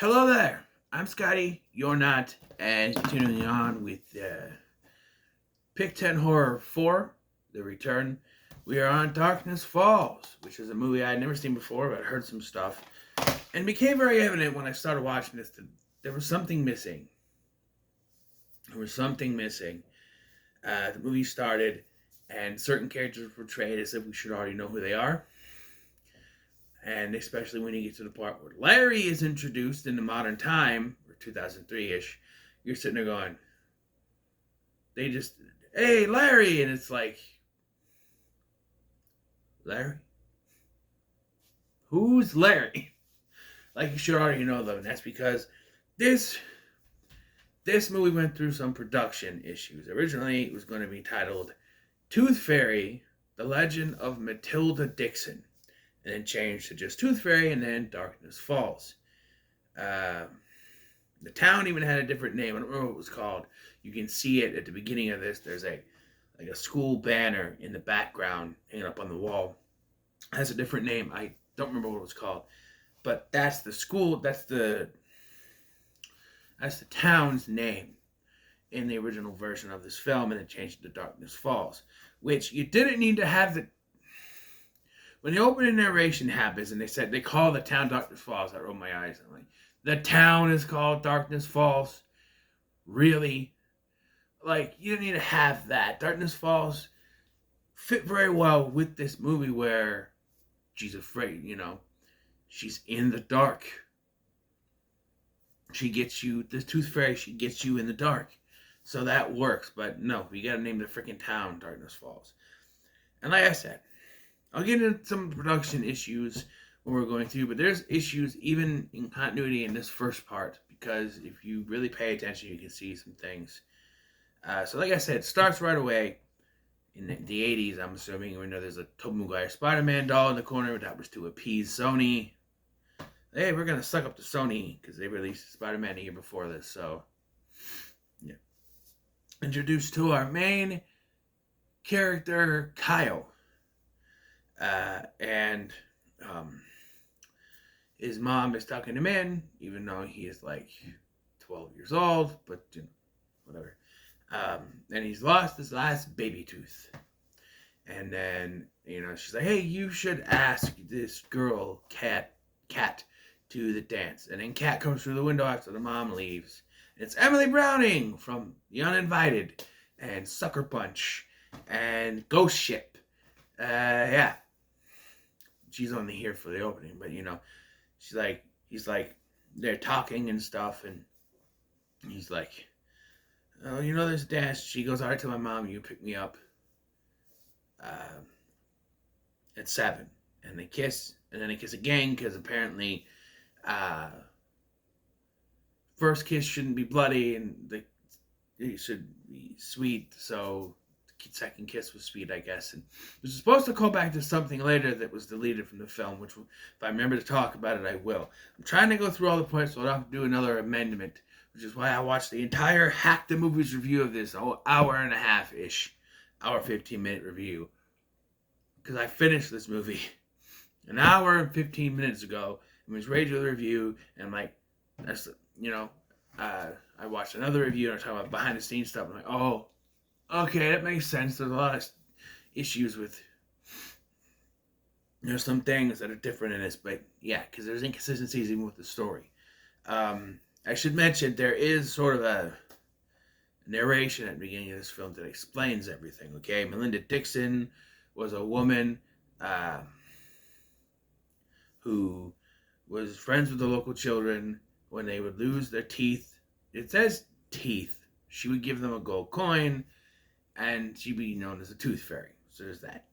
Hello there. I'm Scotty. You're not, and continuing on with Pick 10 Horror 4, The Return. We are on Darkness Falls, which is a movie I had never seen before, but I heard some stuff. And it became very evident when I started watching this that there was something missing. There was something missing. The movie started, and certain characters were portrayed as if we should already know who they are. And especially when you get to the part where Larry is introduced in the modern time, or 2003 ish, you're sitting there going, they just, hey, Larry. And it's like, Larry? Who's Larry? Like you should already know them. And that's because this movie went through some production issues. Originally, it was going to be titled Tooth Fairy, The Legend of Matilda Dixon, and then changed to just Tooth Fairy, and then Darkness Falls. The town even had a different name. I don't remember what it was called. You can see it at the beginning of this. There's a school banner in the background hanging up on the wall. It has a different name. I don't remember what it was called, but that's the school. That's the town's name in the original version of this film, and it changed to Darkness Falls, which you didn't need to have the. When the opening narration happens and they call the town Darkness Falls, I rolled my eyes. I'm like, the town is called Darkness Falls? Really? Like, you didn't need to have that. Darkness Falls fit very well with this movie where she's afraid, she's in the dark. She gets you, this Tooth Fairy, she gets you in the dark. So that works, but no, you gotta name the freaking town Darkness Falls. And like I said, I'll get into some production issues when we're going through, but there's issues even in continuity in this first part, because if you really pay attention, you can see some things. So like I said, it starts right away in the 80s, I'm assuming. We know there's a Tobey Maguire Spider-Man doll in the corner. That was to appease Sony. Hey, we're going to suck up to Sony because they released Spider-Man a year before this. So, yeah. Introduced to our main character, Kyle. And his mom is tucking him in, even though he is like 12 years old, but whatever. And he's lost his last baby tooth. And then, she's like, hey, you should ask this girl, Kat, to the dance. And then Kat comes through the window after the mom leaves. And it's Emily Browning from The Uninvited and Sucker Punch and Ghost Ship. Yeah. She's only here for the opening, but he's like, they're talking and stuff, and he's like, oh, there's a dance. She goes, all right, tell my mom you pick me up at 7. And they kiss, and then they kiss again, because apparently first kiss shouldn't be bloody, and it should be sweet, so second kiss was sweet, I guess. And it was supposed to call back to something later that was deleted from the film, which, if I remember to talk about it, I will. I'm trying to go through all the points so I don't have to do another amendment, which is why I watched the entire Hack the Movies review of this, hour and a half-ish, hour 15-minute review, because I finished this movie an hour and 15 minutes ago, and was ready to do the review, and I'm like, that's, I watched another review, and I'm talking about behind-the-scenes stuff, I'm like, oh, okay, that makes sense. There's a lot of issues with, there's some things that are different in this, but yeah, because there's inconsistencies even with the story. I should mention there is sort of a narration at the beginning of this film that explains everything, okay? Melinda Dixon was a woman who was friends with the local children. When they would lose their teeth, it says teeth, she would give them a gold coin, and she'd be known as a Tooth Fairy. So there's that.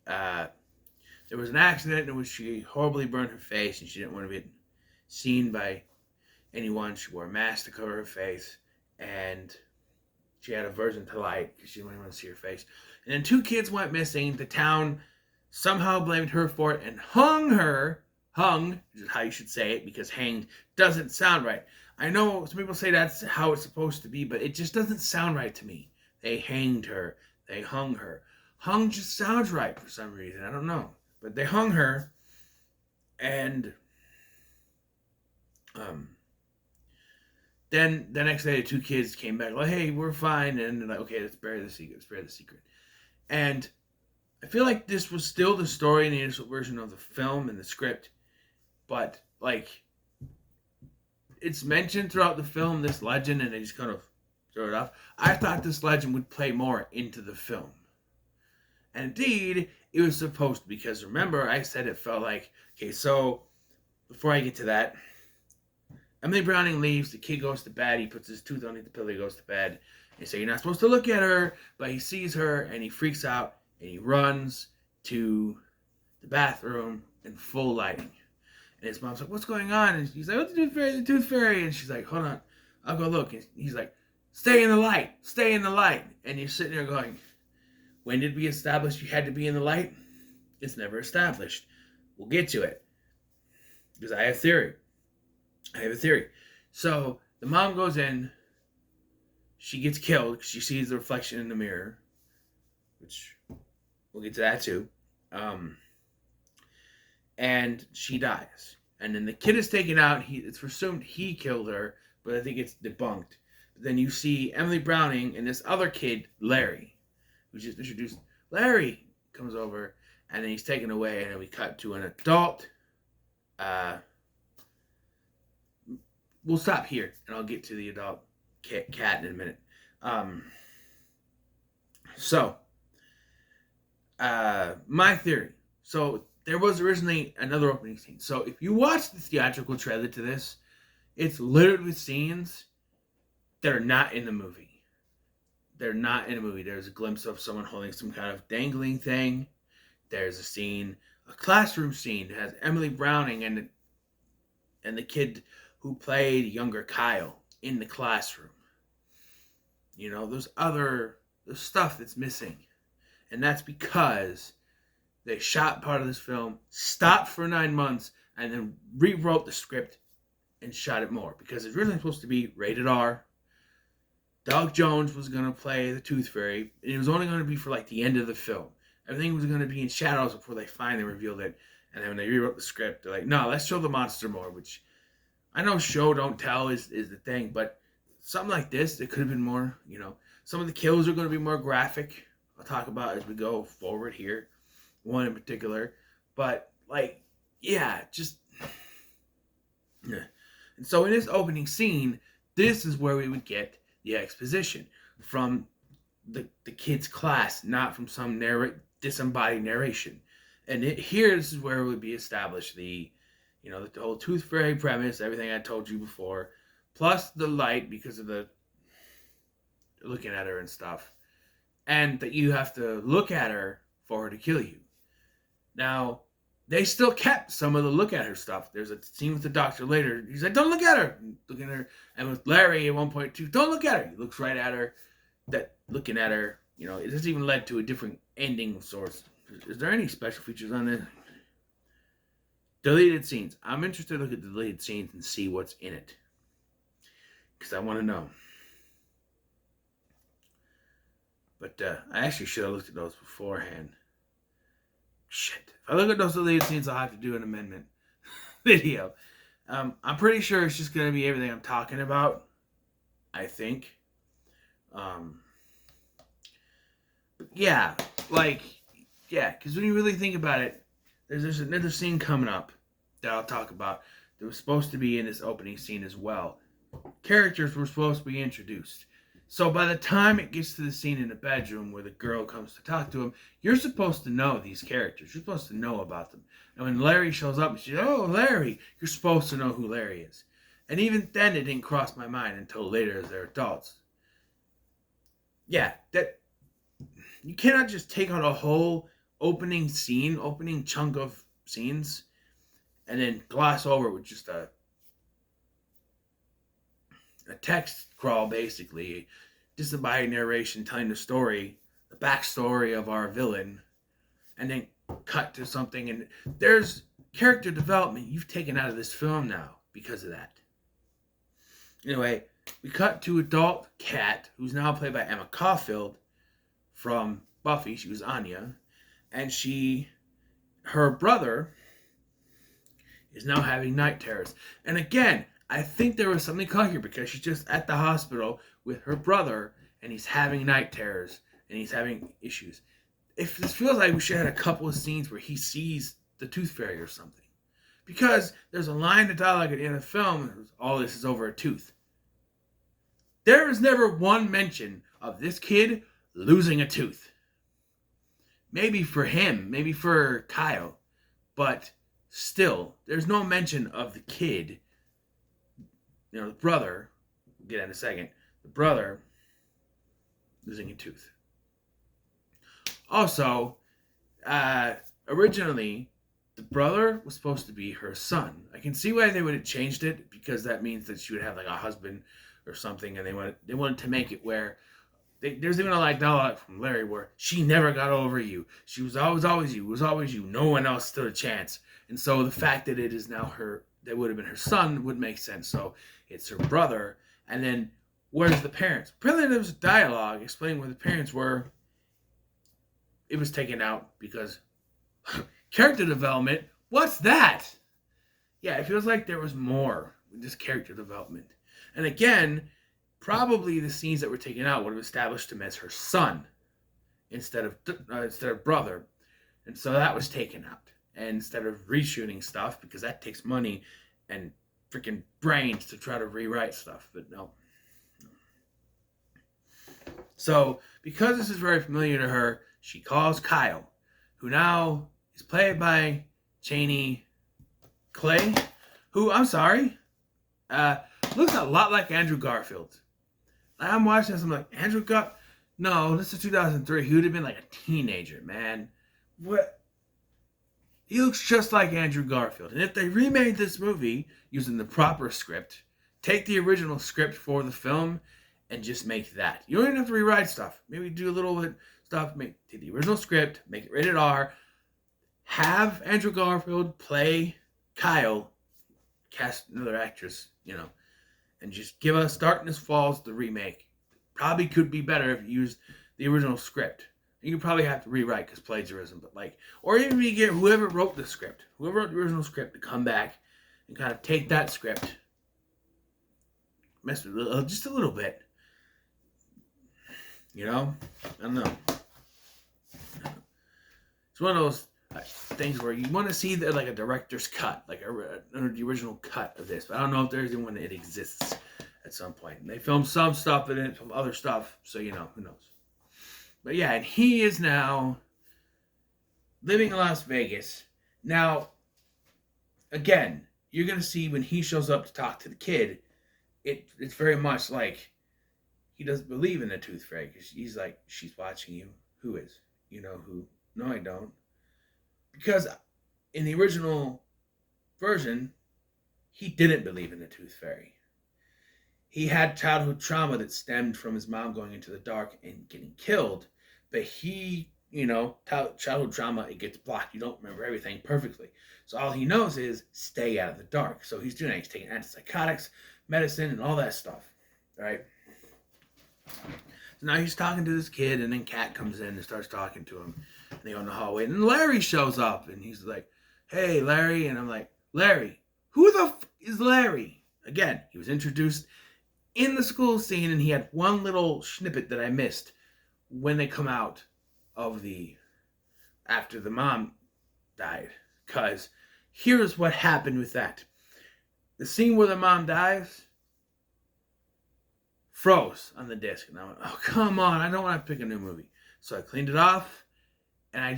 There was an accident in which she horribly burned her face, and she didn't want to be seen by anyone. She wore a mask to cover her face, and she had aversion to light because she didn't want to see her face. And then 2 kids went missing. The town somehow blamed her for it and hung her. Hung, which is how you should say it, because hanged doesn't sound right. I know some people say that's how it's supposed to be, but it just doesn't sound right to me. They hanged her. They hung her. Hung just sounds right for some reason. I don't know. But they hung her, and Then the next day, the two kids came back like, "Hey, we're fine," and they're like, "Okay, let's bury the secret. Let's bury the secret." And I feel like this was still the story in the initial version of the film and the script, but like it's mentioned throughout the film, this legend, and they just kind of throw it off. I thought this legend would play more into the film. And indeed, it was supposed to, because remember, I said it felt like, okay, so before I get to that, Emily Browning leaves, the kid goes to bed, he puts his tooth underneath the pillow, he goes to bed. They say, you're not supposed to look at her, but he sees her and he freaks out and he runs to the bathroom in full lighting. And his mom's like, what's going on? And he's like, oh, the tooth fairy, the tooth fairy. And she's like, hold on, I'll go look. And he's like, stay in the light, stay in the light. And you're sitting there going, when did we establish you had to be in the light? It's never established. We'll get to it. Because I have a theory. So the mom goes in. She gets killed because she sees the reflection in the mirror. Which we'll get to that too. And she dies. And then the kid is taken out. It's presumed he killed her, but I think it's debunked. But then you see Emily Browning and this other kid, Larry, who's just introduced. Larry comes over, and then he's taken away, and then we cut to an adult. We'll stop here, and I'll get to the adult cat in a minute. My theory. So there was originally another opening scene. So if you watch the theatrical trailer to this, it's littered with scenes that are not in the movie. They're not in the movie. There's a glimpse of someone holding some kind of dangling thing. There's a classroom scene that has Emily Browning and the kid who played younger Kyle in the classroom. You know, there's stuff that's missing. And that's because they shot part of this film, stopped for 9 months, and then rewrote the script and shot it more. Because it's originally supposed to be rated R. Doug Jones was going to play the Tooth Fairy. And it was only going to be for like the end of the film. Everything was going to be in shadows before they finally revealed it. And then when they rewrote the script, they're like, no, let's show the monster more. Which I know show don't tell is the thing. But something like this, it could have been more, you know. Some of the kills are going to be more graphic. I'll talk about as we go forward here. One in particular. But, like, yeah, just... Yeah. And so in this opening scene, this is where we would get the exposition from the kid's class, not from some disembodied narration. And here, this is where it would be established the whole Tooth Fairy premise, everything I told you before, plus the light because of the looking at her and stuff. And that you have to look at her for her to kill you. Now, they still kept some of the look at her stuff. There's a scene with the doctor later. He's like, don't look at her. Looking at her. And with Larry at one point, too, don't look at her. He looks right at her. That looking at her, it has even led to a different ending of sorts. Is there any special features on this? Deleted scenes. I'm interested to look at the deleted scenes and see what's in it. Because I want to know. But I actually should have looked at those beforehand. Shit. If I look at those deleted scenes, I'll have to do an amendment video. I'm pretty sure it's just going to be everything I'm talking about. I think. Because when you really think about it, there's another scene coming up that I'll talk about that was supposed to be in this opening scene as well. Characters were supposed to be introduced. So by the time it gets to the scene in the bedroom where the girl comes to talk to him, you're supposed to know these characters. You're supposed to know about them. And when Larry shows up, she's, oh, Larry, you're supposed to know who Larry is. And even then, it didn't cross my mind until later as they're adults. Yeah, that you cannot just take out a whole opening chunk of scenes, and then gloss over with just a text crawl, basically, disembodied narration telling the story, the backstory of our villain, and then cut to something. And there's character development you've taken out of this film now because of that. Anyway, we cut to adult Kat, who's now played by Emma Caulfield from Buffy. She was Anya, and her brother is now having night terrors. And again, I think there was something caught here because she's just at the hospital with her brother and he's having night terrors and he's having issues. If this feels like we should have had a couple of scenes where he sees the tooth fairy or something. Because there's a line of dialogue at the end of the film, all this is over a tooth. There is never one mention of this kid losing a tooth. Maybe for him, maybe for Kyle, but still, there's no mention of the kid, the brother, we'll get in a second, the brother losing a tooth. Also, originally, the brother was supposed to be her son. I can see why they would have changed it, because that means that she would have like a husband or something, and they wanted to make it where there's even a dialogue from Larry where she never got over you. She was always you. It was always you. No one else stood a chance. And so the fact that it is now that would have been her son would make sense. So it's her brother. And then where's the parents? Apparently there was a dialogue explaining where the parents were. It was taken out because character development. What's that? Yeah, it feels like there was more with this character development. And again, probably the scenes that were taken out would have established him as her son instead of brother, and so that was taken out. And instead of reshooting stuff, because that takes money and freaking brains to try to rewrite stuff, but no. So because this is very familiar to her, she calls Kyle, who now is played by Chaney Clay, who, I'm sorry, looks a lot like Andrew Garfield. I'm watching this, I'm like, Andrew Garfield? No, this is 2003. He would have been like a teenager, man. What? He looks just like Andrew Garfield. And if they remade this movie using the proper script, take the original script for the film and just make that. You don't even have to rewrite stuff. Maybe do a little bit stuff. Take the original script, make it rated R. Have Andrew Garfield play Kyle. Cast another actress, and just give us Darkness Falls, the remake. Probably could be better if you used the original script. You could probably have to rewrite because plagiarism, but or even you get whoever wrote the script, whoever wrote the original script, to come back and kind of take that script, mess with it just a little bit. I don't know. It's one of those things where you want to see a director's cut, the original cut of this. But I don't know if there's one that exists at some point. And they filmed some stuff in it, some other stuff, so who knows. But yeah, and he is now living in Las Vegas. Now, again, you're going to see when he shows up to talk to the kid, it's very much like he doesn't believe in the Tooth Fairy, because he's like, she's watching you. Who is? You know who? No, I don't. Because in the original version, he didn't believe in the Tooth Fairy. He had childhood trauma that stemmed from his mom going into the dark and getting killed. But he, childhood trauma, it gets blocked. You don't remember everything perfectly. So all he knows is stay out of the dark. So he's doing that. He's taking antipsychotics, medicine, and all that stuff. Right? So now he's talking to this kid, and then Kat comes in and starts talking to him. And they go in the hallway, and Larry shows up, and he's like, hey, Larry. And I'm like, Larry? Who the is Larry? Again, he was introduced in the school scene, and he had one little snippet that I missed when they come out of after the mom died. Because here's what happened with that. The scene where the mom dies froze on the disc. And I went, oh, come on, I don't want to pick a new movie. So I cleaned it off, and I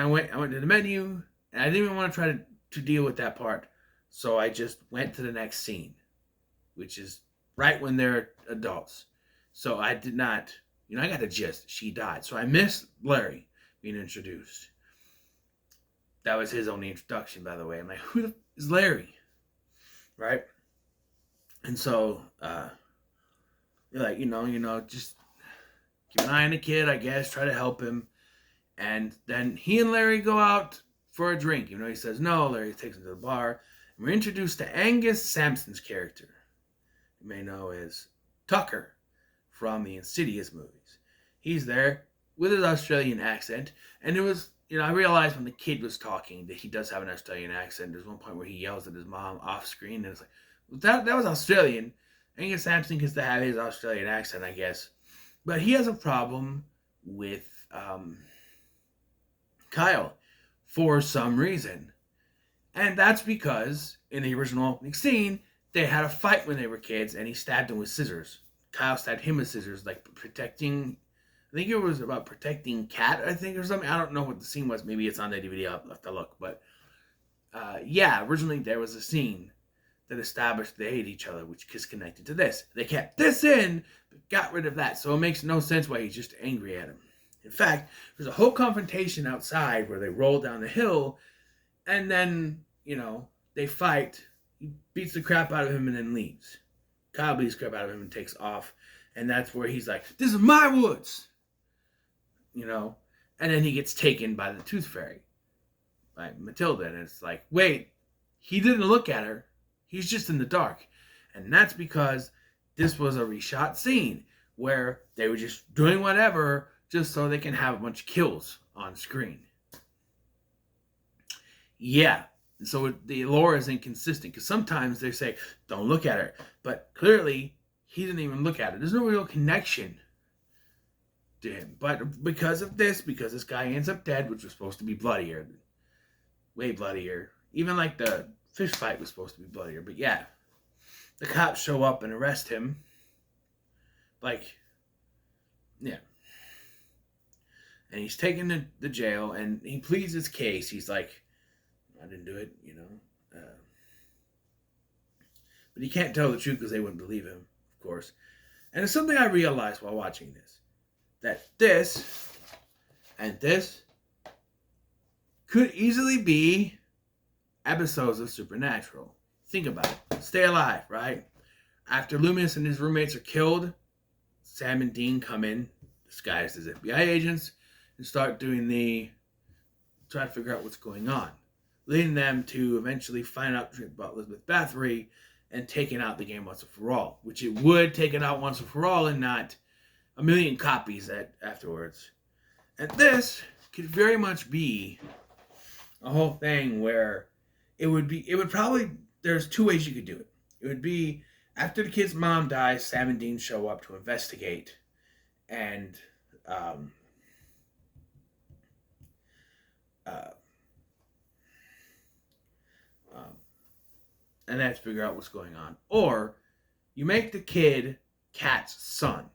went to the menu, and I didn't even want to try to deal with that part. So I just went to the next scene, which is right when they're adults. So I did not, I got the gist. She died. So I missed Larry being introduced. That was his only introduction, by the way. I'm like, who the is Larry? Right? And so, you're like, just keep an eye on the kid, I guess. Try to help him. And then he and Larry go out for a drink. He says no. Larry takes him to the bar. And we're introduced to Angus Sampson's character. You may know as Tucker from the Insidious movies. He's there with his Australian accent. And it was, I realized when the kid was talking that he does have an Australian accent. There's one point where he yells at his mom off screen. And it's like, That was Australian. Angus Sampson gets to have his Australian accent, I guess. But he has a problem with Kyle for some reason. And that's because in the original opening scene, they had a fight when they were kids and he stabbed him with scissors. Kyle stabbed him with scissors, like protecting. I think it was about protecting Kat, I think, or something. I don't know what the scene was. Maybe it's on the DVD. I'll have to look. But yeah, originally there was a scene that established they hate each other, which is connected to this. They kept this in, but got rid of that. So it makes no sense why he's just angry at him. In fact, there's a whole confrontation outside where they roll down the hill and then, they fight. He beats the crap out of him and then leaves. Kyle beats the crap out of him and takes off. And that's where he's like, this is my woods. And then he gets taken by the Tooth Fairy, by Matilda. And it's like, wait, he didn't look at her. He's just in the dark. And that's because this was a reshot scene where they were just doing whatever just so they can have a bunch of kills on screen. Yeah. So the lore is inconsistent because sometimes they say, don't look at her. But clearly, he didn't even look at her. There's no real connection to him. But because of this, because this guy ends up dead, which was supposed to be bloodier, way bloodier. Even like the fish fight was supposed to be bloodier. But yeah, the cops show up and arrest him. Yeah. And he's taken to the jail and he pleads his case. He's like, I didn't do it, but he can't tell the truth because they wouldn't believe him, of course. And it's something I realized while watching this. That this and this could easily be episodes of Supernatural. Think about it. Stay Alive, right? After Loomis and his roommates are killed, Sam and Dean come in, disguised as FBI agents, and start try to figure out what's going on, leading them to eventually find out about Elizabeth Bathory and taking out the game once and for all, which it would take it out once and for all and not a million copies afterwards. And this could very much be a whole thing where there's two ways you could do it. It would be after the kid's mom dies, Sam and Dean show up to investigate and and they have to figure out what's going on. Or you make the kid Kat's son,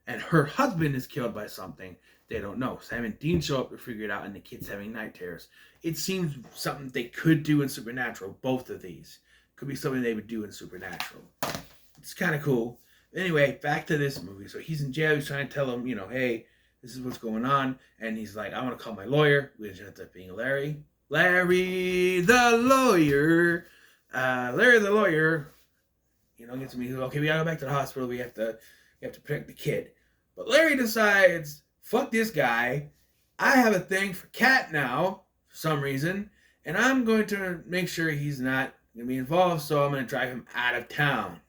and her husband is killed by something they don't know. Sam and Dean show up to figure it out, and the kid's having night terrors. It seems something they could do in Supernatural. Both of these could be something they would do in Supernatural. It's kind of cool. Anyway, back to this movie. So he's in jail. He's trying to tell him, hey, this is what's going on. And he's like, I want to call my lawyer, which ends up being Larry. Larry the lawyer. Larry the lawyer, gets me. Okay, we gotta go back to the hospital. We have to protect the kid. But Larry decides, fuck this guy. I have a thing for Kat now for some reason, and I'm going to make sure he's not gonna be involved. So I'm gonna drive him out of town.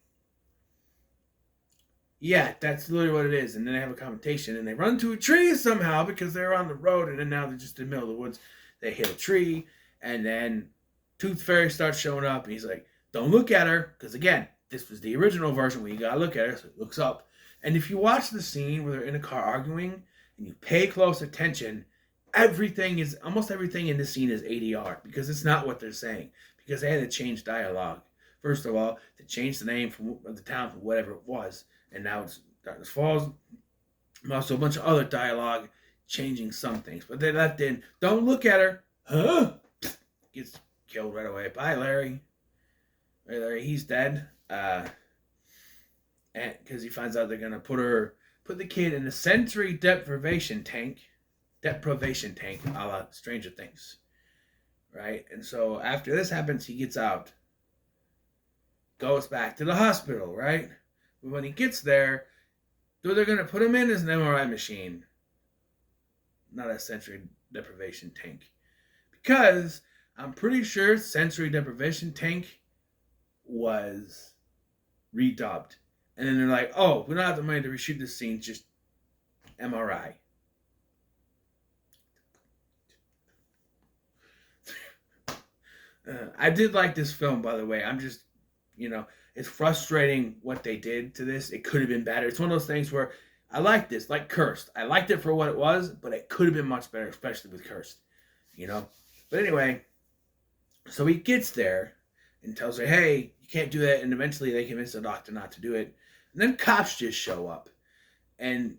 Yeah, that's literally what it is. And then they have a confrontation, and they run to a tree somehow because they're on the road, and then now they're just in the middle of the woods. They hit a tree, and then Tooth Fairy starts showing up, and he's like, don't look at her, because again, this was the original version where you gotta look at her, so it looks up. And if you watch the scene where they're in a car arguing, and you pay close attention, almost everything in this scene is ADR, because it's not what they're saying, because they had to change dialogue. First of all, they changed the name of the town from whatever it was, and now it's Darkness Falls. Also a bunch of other dialogue changing some things, but they left in, don't look at her, huh? Gets killed right away. Bye, Larry. Hey, Larry, he's dead. And because he finds out they're gonna put the kid in a sensory deprivation tank, a la Stranger Things, right? And so after this happens, he gets out, goes back to the hospital, right? But when he gets there, they're gonna put him in as an MRI machine, not a sensory deprivation tank, because I'm pretty sure sensory deprivation tank was redubbed. And then they're like, oh, we don't have the money to reshoot this scene, just MRI. I did like this film, by the way. I'm just You know, it's frustrating what they did to this. It could have been better. It's one of those things where I like this, like Cursed. I liked it for what it was, but it could have been much better, especially with Cursed. You know? But anyway, so he gets there and tells her, hey, you can't do that. And eventually they convince the doctor not to do it. And then cops just show up and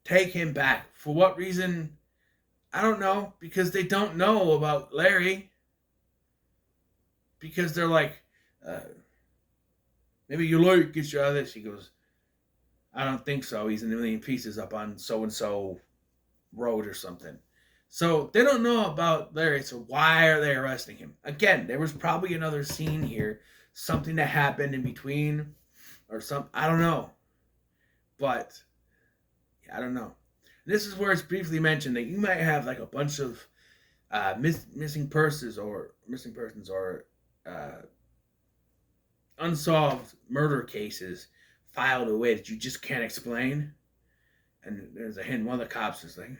take him back. For what reason? I don't know. Because they don't know about Larry. Because they're like, maybe your lawyer gets you out of this. He goes, I don't think so. He's in a million pieces up on so-and-so road or something. So they don't know about Larry, so why are they arresting him? Again, there was probably another scene here, something that happened in between, or some, I don't know. But, yeah, I don't know. This is where it's briefly mentioned that you might have like a bunch of missing persons or unsolved murder cases filed away that you just can't explain. And there's a hint, one of the cops is like,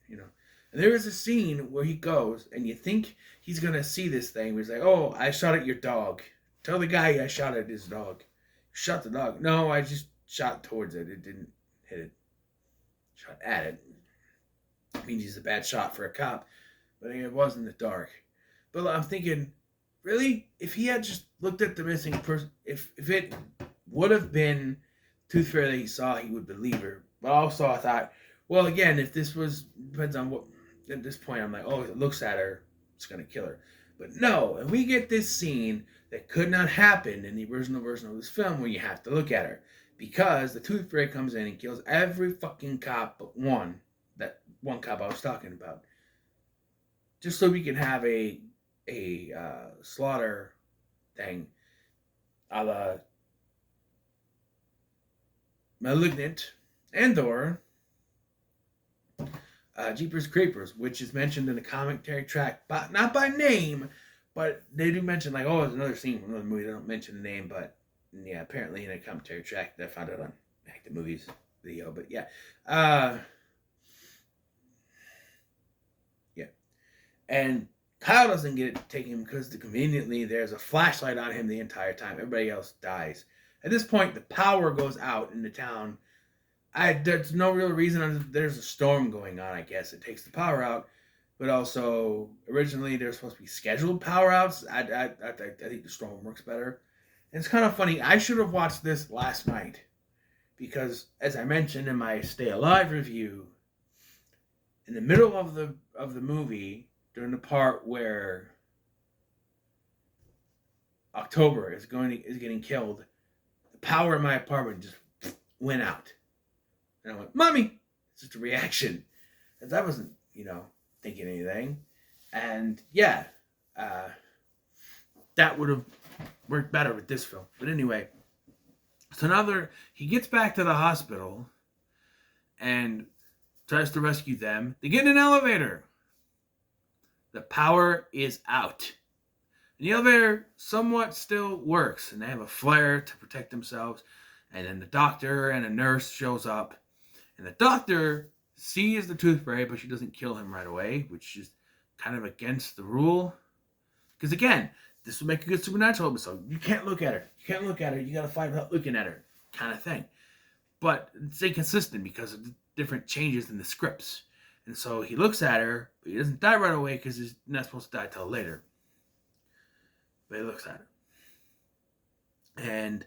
you know. And there is a scene where he goes, and you think he's going to see this thing. He's like, oh, I shot at your dog. Tell the guy I shot at his dog. Shot the dog. No, I just shot towards it. It didn't hit it. Shot at it. It means he's a bad shot for a cop. But it was in the dark. But I'm thinking, really? If he had just looked at the missing person, if it would have been Tooth Fairy that he saw, he would believe her. But also I thought, well, again, if this was, depends on what, at this point I'm like, oh, if it looks at her, it's going to kill her. But no, and we get this scene that could not happen in the original version of this film where you have to look at her. Because the Tooth Fairy comes in and kills every fucking cop but one. That one cop I was talking about. Just so we can have a slaughter thing a la Malignant and/or Jeepers Creepers, which is mentioned in the commentary track, but not by name, but they do mention like, oh, there's another scene from another movie. They don't mention the name, but yeah, apparently in a commentary track that I found it on Back to Movies video. But yeah, yeah, and Kyle doesn't get it taken because conveniently there's a flashlight on him the entire time. Everybody else dies. At this point, the power goes out in the town. There's no real reason. There's a storm going on, I guess. It takes the power out. But also, originally, there's supposed to be scheduled power outs. I think the storm works better. And it's kind of funny. I should have watched this last night. Because, as I mentioned in my Stay Alive review, in the middle of the movie, during the part where October is getting killed, the power in my apartment just went out. And I went, Mommy! It's just a reaction. Because I wasn't, thinking anything. And yeah, that would have worked better with this film. But anyway, so now he gets back to the hospital and tries to rescue them. They get in an elevator. The power is out. And the elevator somewhat still works. And they have a flare to protect themselves. And then the doctor and a nurse shows up. And the doctor sees the Tooth Fairy, but she doesn't kill him right away, which is kind of against the rule. Because again, this would make a good Supernatural episode. You can't look at her. You can't look at her. You got to fight without looking at her, kind of thing. But it's inconsistent because of the different changes in the scripts. And so he looks at her, but he doesn't die right away because he's not supposed to die till later. But he looks at her. And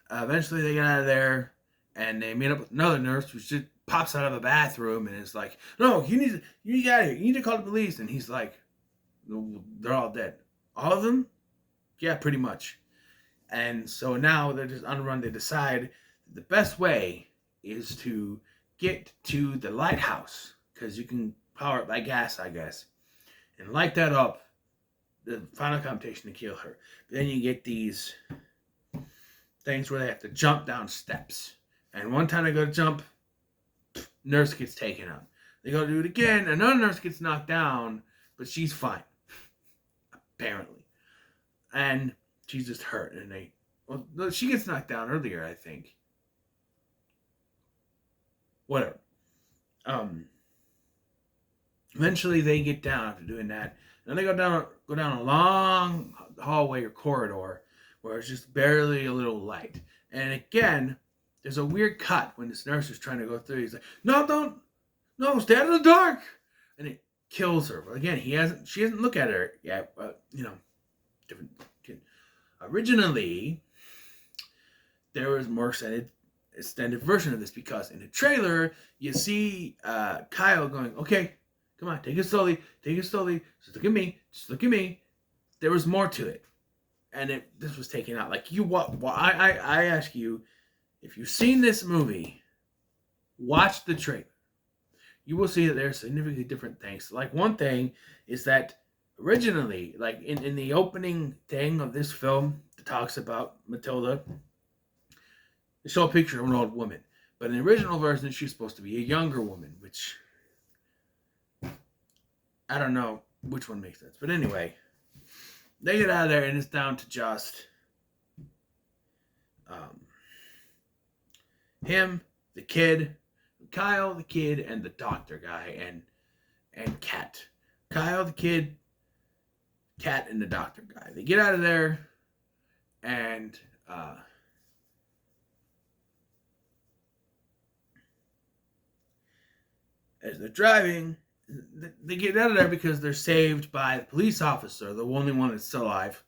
eventually they get out of there, and they meet up with another nurse who just pops out of the bathroom and is like, no, you get out of here. You need to call the police. And he's like, they're all dead. All of them? Yeah, pretty much. And so now they're just on the run. They decide the best way is to get to the lighthouse, because you can power it by gas, I guess, and light that up, the final competition to kill her. But then you get these things where they have to jump down steps. And one time they go to jump, nurse gets taken out. They go to do it again, another nurse gets knocked down, but she's fine. Apparently. And she's just hurt. And she gets knocked down earlier, I think. Whatever. Eventually they get down after doing that. Then they go down a long hallway or corridor where it's just barely a little light. And again, there's a weird cut when this nurse is trying to go through. He's like, "No, don't, no, stay out of the dark," and it kills her. But again, she hasn't looked at her yet. But different. Originally, there was more extended version of this, because in the trailer you see Kyle going, "Okay, come on, take it slowly, just look at me. There was more to it, and this was taken out. Like, I ask you, if you've seen this movie, watch the trailer. You will see that there's significantly different things. Like, one thing is that originally, like in the opening thing of this film that talks about Matilda, they show a picture of an old woman. But in the original version, she's supposed to be a younger woman, which I don't know which one makes sense. But anyway, they get out of there and it's down to just him, the kid, Kyle, the kid, and the doctor guy, and Kat. Kyle, the kid, Kat, and the doctor guy. They get out of there, and as they're driving, they get out of there because they're saved by the police officer, the only one that's still alive.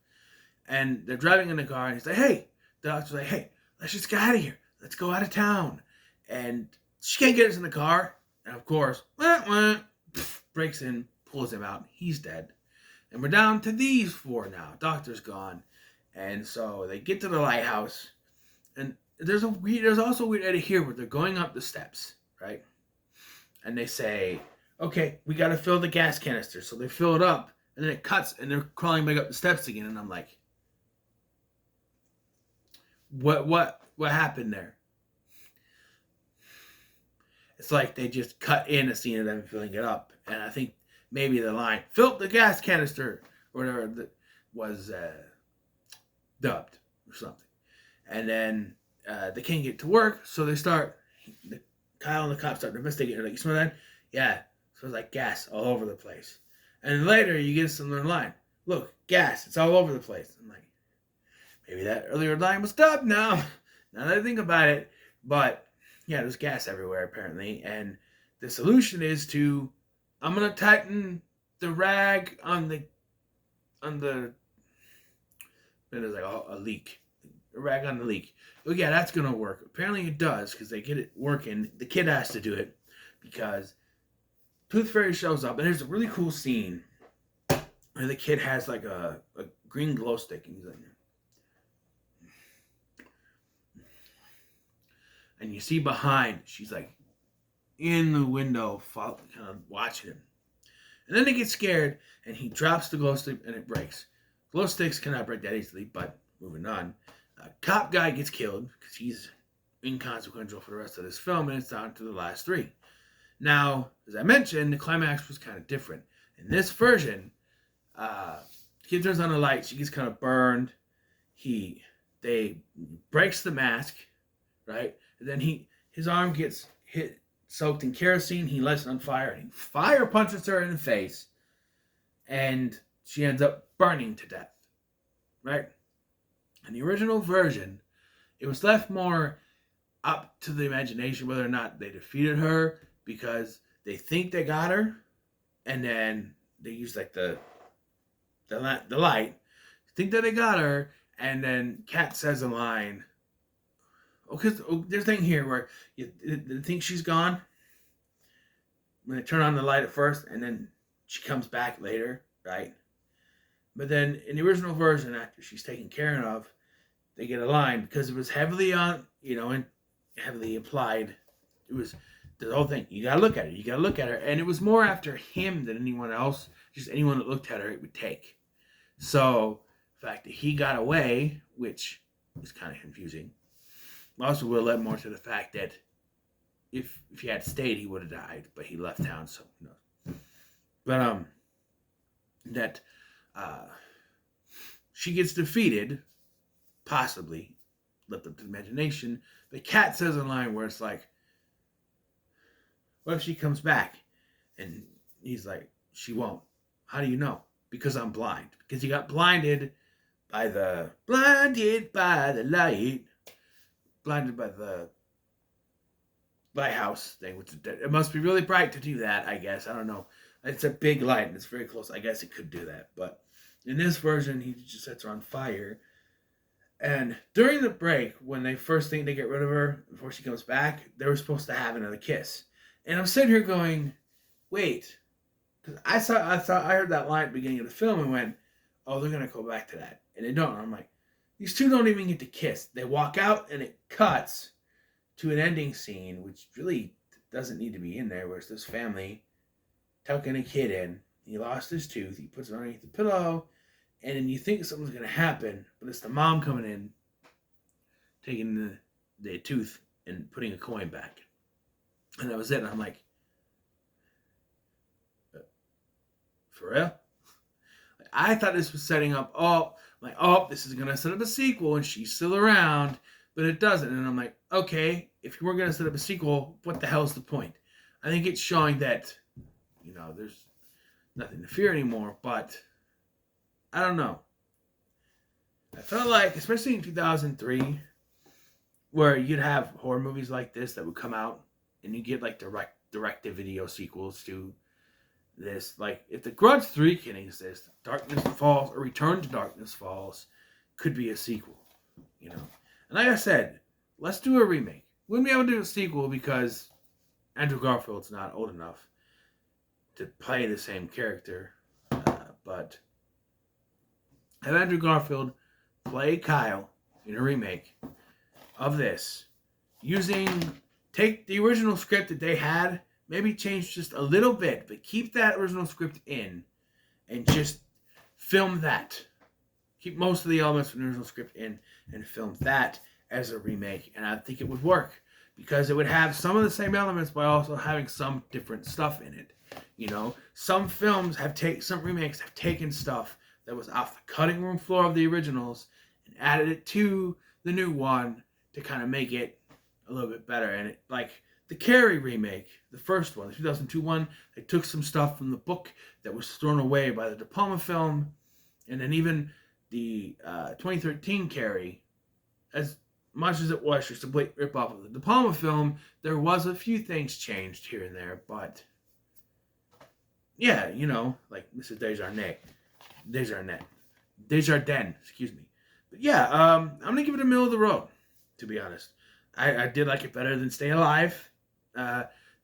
And they're driving in the car, and he's like, "Hey," the doctor's like, "Hey, let's just get out of here. Let's go out of town." And she can't get us in the car. And of course, breaks in, pulls him out. He's dead. And we're down to these four now. Doctor's gone. And so they get to the lighthouse. And there's also a weird edit here where they're going up the steps, right? And they say, "Okay, we got to fill the gas canister." So they fill it up. And then it cuts, and they're crawling back up the steps again. And I'm like, what happened there? It's like they just cut in a scene of them filling it up. And I think maybe the line, "Fill the gas canister," or whatever, that was dubbed or something. And then they can't get to work, so they start, Kyle and the cops start investigating. Like, "You smell that?" "Yeah, it smells like gas all over the place." And later you get some line, "Look, gas, it's all over the place." I'm like, maybe that earlier line was dubbed now that I think about it. But yeah, there's gas everywhere apparently. And the solution is I'm going to tighten the rag on the, there's like a leak. A rag on the leak. Oh yeah, that's going to work. Apparently it does, because they get it working. The kid has to do it because Tooth Fairy shows up, and there's a really cool scene where the kid has like a green glow stick, and he's like, and you see behind, she's like in the window, kind of watching him. And then they get scared, and he drops the glow stick, and it breaks. Glow sticks cannot break that easily, but moving on. Cop guy gets killed because he's inconsequential for the rest of this film, and it's down to the last three. Now, as I mentioned, the climax was kind of different. In this version, the kid turns on the light, she gets kind of burned. They breaks the mask, right? And then his arm gets soaked in kerosene. He lights it on fire, and he fire punches her in the face, and she ends up burning to death, right? In the original version, it was left more up to the imagination whether or not they defeated her, because they think they got her, and then they use like the light, think that they got her, and then Kat says a line. Because there's a thing here where you think she's gone when they turn on the light at first, and then she comes back later, right? But then in the original version, after she's taken care of, they get a line, because it was heavily and heavily implied. It was the whole thing. You gotta look at her. And it was more after him than anyone else. Just anyone that looked at her, it would take. So the fact that he got away, which is kind of confusing. Also, will led more to the fact that if he had stayed, he would have died. But he left town, so who knows. But that she gets defeated, possibly left up to the imagination. But Kat says a line where it's like, "What if she comes back?" And he's like, "She won't." "How do you know?" "Because I'm blind." Because he got blinded blinded by the light, blinded by the lighthouse thing, which it must be really bright to do that, I guess. I don't know. It's a big light and it's very close. I guess it could do that. But in this version, he just sets her on fire. And during the break, when they first think they get rid of her before she comes back, they were supposed to have another kiss. And I'm sitting here going, wait. Because I heard that line at the beginning of the film and went, oh, they're going to go back to that. And they don't. And I'm like, these two don't even get to kiss. They walk out and it cuts to an ending scene, which really doesn't need to be in there, where it's this family tucking a kid in. He lost his tooth. He puts it underneath the pillow, and then you think something's going to happen, but it's the mom coming in, taking the tooth and putting a coin back. And that was it. And I'm like, for real? I thought this was setting up, this is going to set up a sequel, and she's still around. But it doesn't. And I'm like, okay, if you were going to set up a sequel, what the hell's the point? I think it's showing that, there's nothing to fear anymore. But I don't know. I felt like, especially in 2003, where you'd have horror movies like this that would come out, and you get like direct-to-video sequels to this. Like, if The Grudge 3 can exist, Darkness Falls or Return to Darkness Falls could be a sequel, And like I said, let's do a remake. Wouldn't be able to do a sequel because Andrew Garfield's not old enough to play the same character. But have Andrew Garfield play Kyle in a remake of this. Take the original script that they had, maybe change just a little bit, but keep that original script in and just film that. Keep most of the elements from the original script in and film that as a remake. And I think it would work because it would have some of the same elements but also having some different stuff in it. Some remakes have taken stuff that was off the cutting room floor of the originals and added it to the new one to kind of make it a little bit better. And like the Carrie remake, the first one, the 2002 one, they took some stuff from the book that was thrown away by the De Palma film. And then even the 2013 Carrie, as much as it was just a blatant rip-off of the De Palma film, there was a few things changed here and there, but yeah, like Mrs. Desjardins, excuse me. But yeah, I'm going to give it a middle of the road, to be honest. I did like it better than Stay Alive.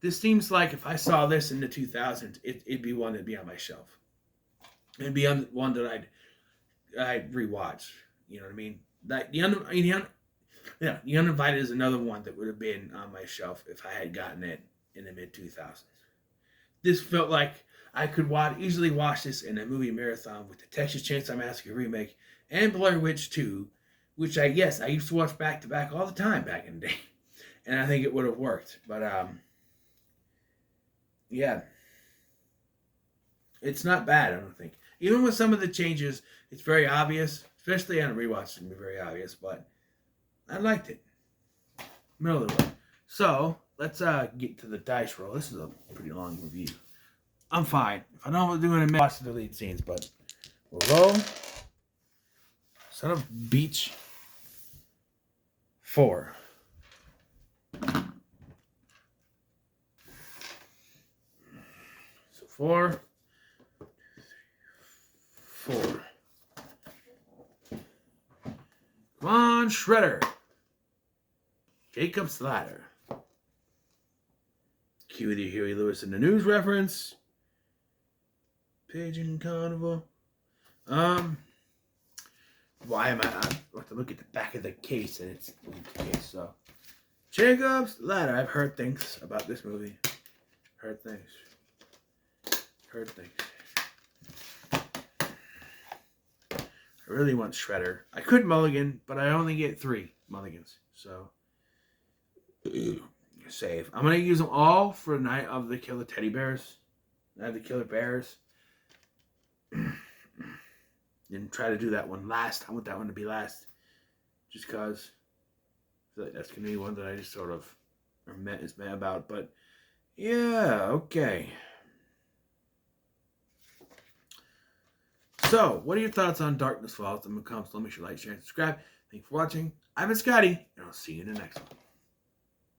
This seems like if I saw this in the 2000s, it'd be one that'd be on my shelf. It'd be one that I'd rewatch. You know what I mean? Like The Uninvited is another one that would have been on my shelf if I had gotten it in the mid-2000s. This felt like I could easily watch this in a movie marathon with the Texas Chainsaw Massacre remake and Blair Witch 2, which I used to watch back to back all the time back in the day. And I think it would have worked. But yeah. It's not bad, I don't think. Even with some of the changes, it's very obvious. Especially on a rewatch, it's going to be very obvious. But I liked it. Middle of the road. So, let's get to the dice roll. This is a pretty long review. I'm fine. If I don't know what to do in a minute, watch the deleted scenes. But we'll roll. Son of Beach 4. So 4. 4. Come on, Shredder. Jacob's Ladder. Cue the Huey Lewis in the news reference. Pigeon Carnival. Why am I have to look at the back of the case and it's the case, so. Jacob's Ladder. I've heard things about this movie. Heard things. I really want Shredder. I could mulligan, but I only get 3 mulligans. So, save. I'm going to use them all for Night of the Killer Teddy Bears. Night of the Killer Bears. And try to do that one last. I want that one to be last. Just because I feel like that's going to be one that I just sort of mad about. But, yeah, okay. So, what are your thoughts on Darkness Falls? In the comments below. Make sure to like, share, and subscribe. Thank you for watching. I've been Scotty, and I'll see you in the next one.